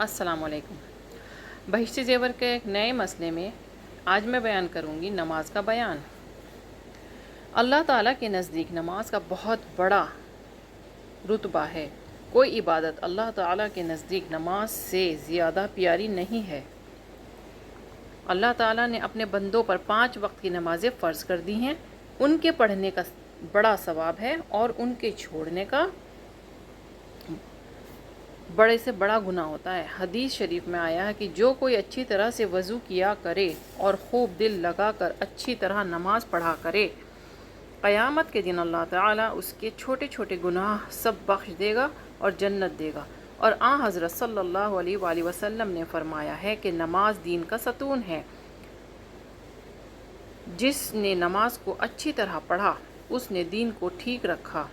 السلام علیکم۔ بہشتی زیور کے ایک نئے مسئلے میں آج میں بیان کروں گی نماز کا بیان۔ اللہ تعالیٰ کے نزدیک نماز کا بہت بڑا رتبہ ہے۔ کوئی عبادت اللہ تعالیٰ کے نزدیک نماز سے زیادہ پیاری نہیں ہے۔ اللہ تعالیٰ نے اپنے بندوں پر 5 وقت کی نمازیں فرض کر دی ہیں۔ ان کے پڑھنے کا بڑا ثواب ہے اور ان کے چھوڑنے کا بڑے سے بڑا گناہ ہوتا ہے۔ حدیث شریف میں آیا ہے کہ جو کوئی اچھی طرح سے وضو کیا کرے اور خوب دل لگا کر اچھی طرح نماز پڑھا کرے، قیامت کے دن اللہ تعالیٰ اس کے چھوٹے چھوٹے گناہ سب بخش دے گا اور جنت دے گا۔ اور حضرت صلی اللہ علیہ وآلہ وسلم نے فرمایا ہے کہ نماز دین کا ستون ہے۔ جس نے نماز کو اچھی طرح پڑھا اس نے دین کو ٹھیک رکھا،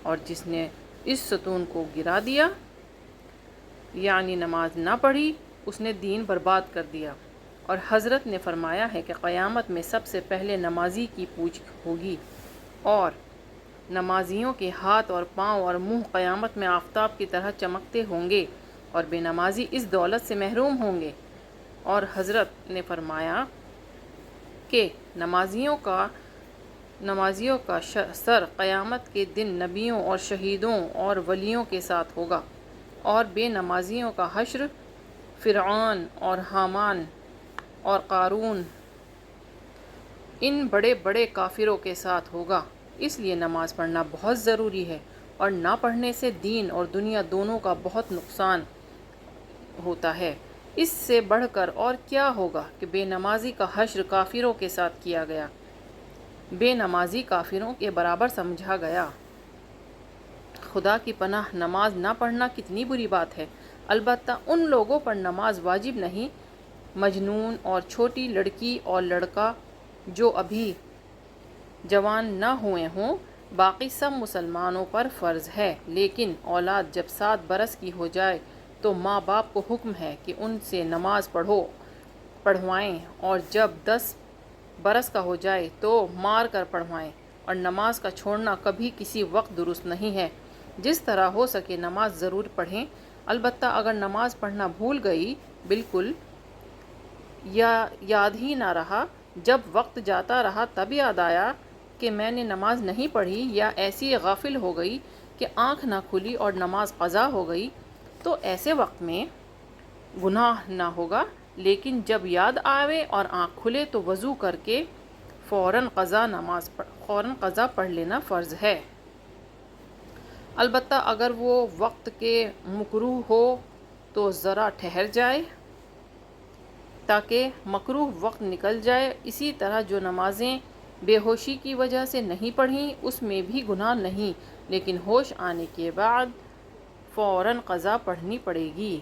اور جس نے اس ستون کو گرا دیا یعنی نماز نہ پڑھی اس نے دین برباد کر دیا۔ اور حضرت نے فرمایا ہے کہ قیامت میں سب سے پہلے نمازی کی پوچھ ہوگی، اور نمازیوں کے ہاتھ اور پاؤں اور منہ قیامت میں آفتاب کی طرح چمکتے ہوں گے، اور بے نمازی اس دولت سے محروم ہوں گے۔ اور حضرت نے فرمایا کہ نمازیوں کا سر قیامت کے دن نبیوں اور شہیدوں اور ولیوں کے ساتھ ہوگا، اور بے نمازیوں کا حشر فرعون اور حامان اور قارون ان بڑے بڑے کافروں کے ساتھ ہوگا۔ اس لیے نماز پڑھنا بہت ضروری ہے، اور نہ پڑھنے سے دین اور دنیا دونوں کا بہت نقصان ہوتا ہے۔ اس سے بڑھ کر اور کیا ہوگا کہ بے نمازی کا حشر کافروں کے ساتھ کیا گیا، بے نمازی کافروں کے برابر سمجھا گیا۔ خدا کی پناہ، نماز نہ پڑھنا کتنی بری بات ہے۔ البتہ ان لوگوں پر نماز واجب نہیں، مجنون اور چھوٹی لڑکی اور لڑکا جو ابھی جوان نہ ہوئے ہوں، باقی سب مسلمانوں پر فرض ہے۔ لیکن اولاد جب 7 برس کی ہو جائے تو ماں باپ کو حکم ہے کہ ان سے نماز پڑھوائیں، اور جب 10 برس کا ہو جائے تو مار کر پڑھوائیں۔ اور نماز کا چھوڑنا کبھی کسی وقت درست نہیں ہے۔ جس طرح ہو سکے نماز ضرور پڑھیں۔ البتہ اگر نماز پڑھنا بھول گئی بالکل، یا یاد ہی نہ رہا، جب وقت جاتا رہا تب یاد آیا کہ میں نے نماز نہیں پڑھی، یا ایسی غافل ہو گئی کہ آنکھ نہ کھلی اور نماز قضا ہو گئی، تو ایسے وقت میں گناہ نہ ہوگا۔ لیکن جب یاد آوے اور آنکھ کھلے تو وضو کر کے فوراً قضا پڑھ لینا فرض ہے۔ البتہ اگر وہ وقت کے مکروہ ہو تو ذرا ٹھہر جائے تاکہ مکروہ وقت نکل جائے۔ اسی طرح جو نمازیں بے ہوشی کی وجہ سے نہیں پڑھیں اس میں بھی گناہ نہیں، لیکن ہوش آنے کے بعد فوراً قضا پڑھنی پڑے گی۔